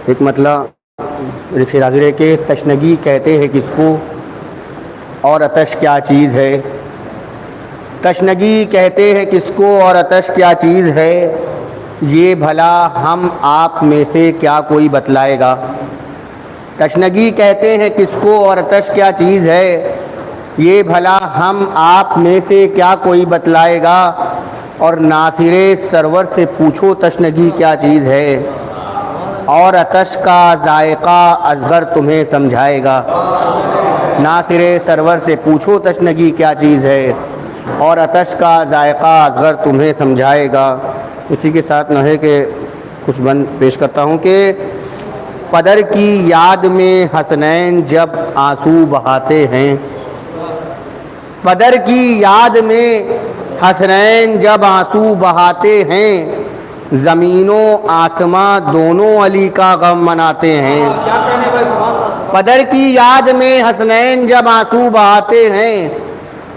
ایک مطلب شیر حاضر ہے کہ تشنگی کہتے ہیں کس کو اور آتش کیا چیز ہے. تشنگی کہتے ہیں کس کو اور آتش کیا چیز ہے, یہ بھلا ہم آپ میں سے کیا کوئی بتلائے گا. تشنگی کہتے ہیں کس کو اور آتش کیا چیز ہے, یہ بھلا ہم آپ میں سے کیا کوئی بتلائے گا. اور ناصر سرور سے پوچھو تشنگی کیا چیز ہے, اور آتش کا ذائقہ اصغر تمہیں سمجھائے گا. ناصر سرور سے پوچھو تشنگی کیا چیز ہے, اور آتش کا ذائقہ اصغر تمہیں سمجھائے گا. اسی کے ساتھ نہ ہے کہ کچھ بند پیش کرتا ہوں کہ پدر کی یاد میں حسنین جب آنسو بہاتے ہیں. پدر کی یاد میں حسنین جب آنسو بہاتے ہیں, زمین و آسماں دونوں علی کا غم مناتے ہیں. پدر کی یاد میں حسنین جب آنسو بہاتے ہیں,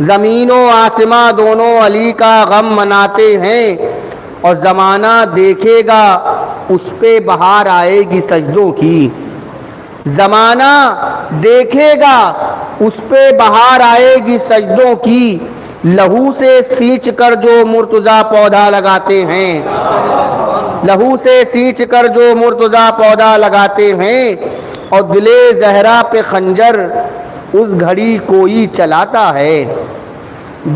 زمین و آسماں دونوں علی کا غم مناتے ہیں. اور زمانہ دیکھے گا اس پہ بہار آئے گی سجدوں کی. زمانہ دیکھے گا اس پہ بہار آئے گی سجدوں کی. لہو سے سینچ کر جو مرتضیٰ پودا لگاتے ہیں, لہو سے سینچ کر جو مرتضیٰ پودا لگاتے ہیں. اور دل زہرا پہ خنجر اس گھڑی کوئی چلاتا ہے.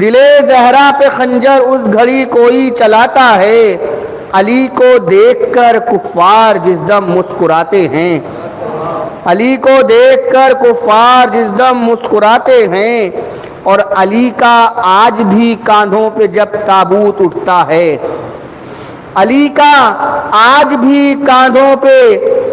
دل زہرا پہ خنجر اس گھڑی کوئی چلاتا ہے. علی کو دیکھ کر کفار جس دم مسکراتے ہیں, علی کو دیکھ کر کفار جس دم مسکراتے ہیں. اور علی کا آج بھی کاندھوں پہ جب تابوت اٹھتا ہے, علی کا آج بھی کاندھوں پہ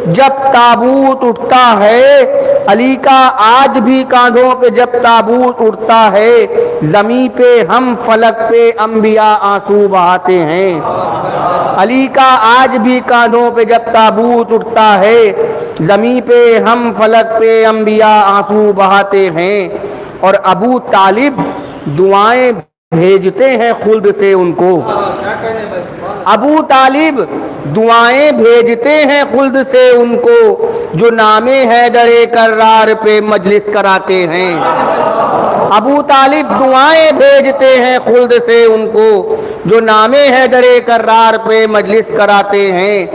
جب تابوت اٹھتا ہے, علی کا آج بھی کاندھوں پہ جب تابوت اٹھتا ہے. زمیں پہ ہم فلک پہ انبیاء آنسو بہاتے ہیں. علی کا آج بھی کاندھوں پہ جب تابوت اٹھتا ہے, زمیں پہ ہم فلک پہ انبیاء آنسو بہاتے ہیں. اور ابو طالب دعائیں بھیجتے ہیں خلد سے ان کو, ابو طالب دعائیں بھیجتے ہیں خلد سے ان کو, جو نام حیدر کرار پہ مجلس کراتے ہیں. ابو طالب دعائیں بھیجتے ہیں خلد سے ان کو, جو نام حیدر کرار پہ مجلس کراتے ہیں.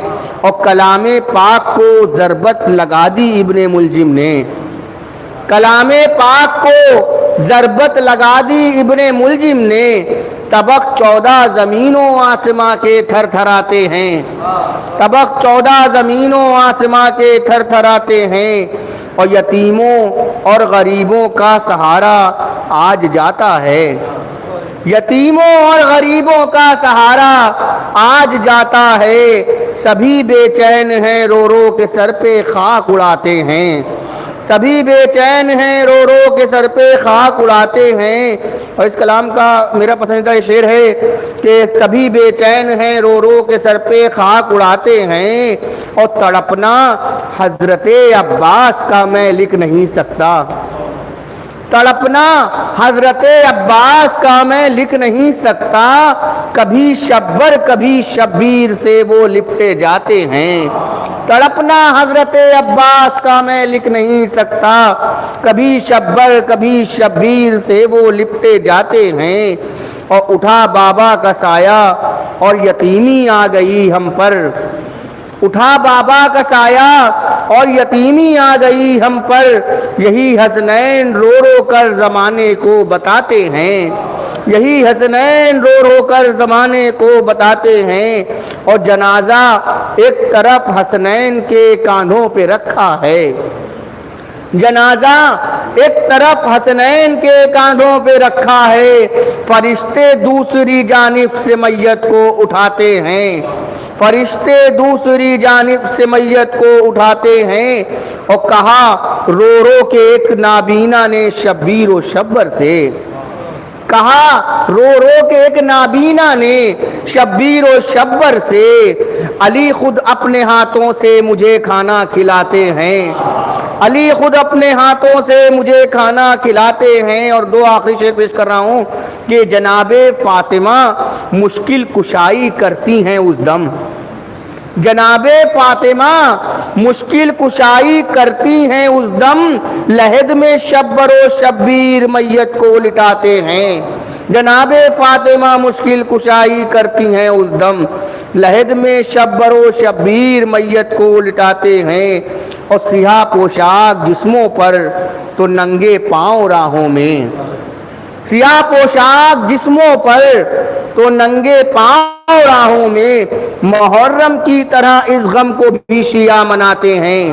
اور کلام پاک کو ضربت لگا دی ابن ملجم نے, کلام پاک کو ضربت لگا دی ابن ملجم نے. طبق 14 زمین و آسماں کے تھر تھراتے ہیں, طبق 14 زمین و آسماں کے تھر تھراتے ہیں. اور یتیموں اور غریبوں کا سہارا آج جاتا ہے, یتیموں اور غریبوں کا سہارا آج جاتا ہے. سبھی بے چین ہیں رو رو کے سر پہ خاک اڑاتے ہیں, سبھی بے چین ہیں رو رو کے سر پہ خاک اڑاتے ہیں. اور اس کلام کا میرا پسندیدہ یہ شعر ہے کہ سبھی بے چین ہیں رو رو کے سر پہ خاک اڑاتے ہیں. اور تڑپنا حضرت عباس کا میں لکھ نہیں سکتا, تڑپنا حضرت عباس کا میں لکھ نہیں سکتا. کبھی شبر کبھی شبیر سے وہ لپٹے جاتے ہیں, تڑپنا حضرت عباس کا میں لکھ نہیں سکتا. کبھی شبر کبھی شبیر سے وہ لپٹے جاتے ہیں. اور اٹھا بابا کا سایہ اور یتیمی آ گئی ہم پر, اٹھا بابا کا سایہ اور یتیمی آ گئی ہم پر. یہی حسنین رو رو کر زمانے کو بتاتے ہیں, یہی حسنین رو رو کر زمانے کو بتاتے ہیں. اور جنازہ ایک طرف حسنین کے کاندھوں پہ رکھا ہے, جنازہ ایک طرف حسنین کے کاندھوں پہ رکھا ہے. فرشتے دوسری جانب سے میت کو اٹھاتے ہیں, فرشتے دوسری جانب سے میت کو اٹھاتے ہیں. اور کہا رو رو کے ایک نابینا نے شبیر و شبر سے, کہا رو رو کے ایک نابینا نے شبیر و شبر سے. علی خود اپنے ہاتھوں سے مجھے کھانا کھلاتے ہیں, علی خود اپنے ہاتھوں سے مجھے کھانا کھلاتے ہیں. اور دو آخری شعر پیش کر رہا ہوں کہ جناب فاطمہ مشکل کشائی کرتی ہیں اس دم, جناب فاطمہ مشکل کشائی کرتی ہیں اس دم، لحد میں شبر و شبیر میت کو لٹاتے ہیں۔ جناب فاطمہ مشکل کشائی کرتی ہیں اس دم، لحد میں شبر و شبیر میت کو لٹاتے ہیں، اور سیاہ پوشاک جسموں پر تو ننگے پاؤں راہوں میں، سیاہ پوشاک جسموں پر تو ننگے پاؤں راہوں میں، محرم کی طرح اس غم کو بھی شیعہ مناتے ہیں۔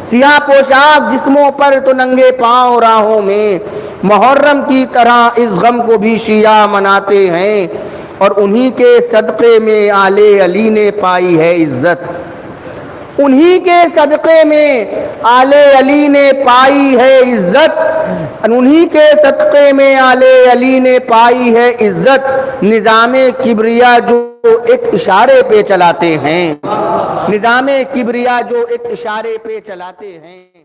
سیاہ پوشاک جسموں پر تو ننگے پاؤں راہوں میں، محرم کی طرح اس غم کو بھی شیعہ مناتے ہیں، اور انہی کے صدقے میں آل علی نے پائی ہے عزت، انہی کے صدقے میں آل علی نے پائی ہے عزت، انہی کے صدقے میں آل علی نے پائی ہے عزت، نظام کبریا جو ایک اشارے پہ چلاتے ہیں، نظام کبریا جو ایک اشارے پہ چلاتے ہیں۔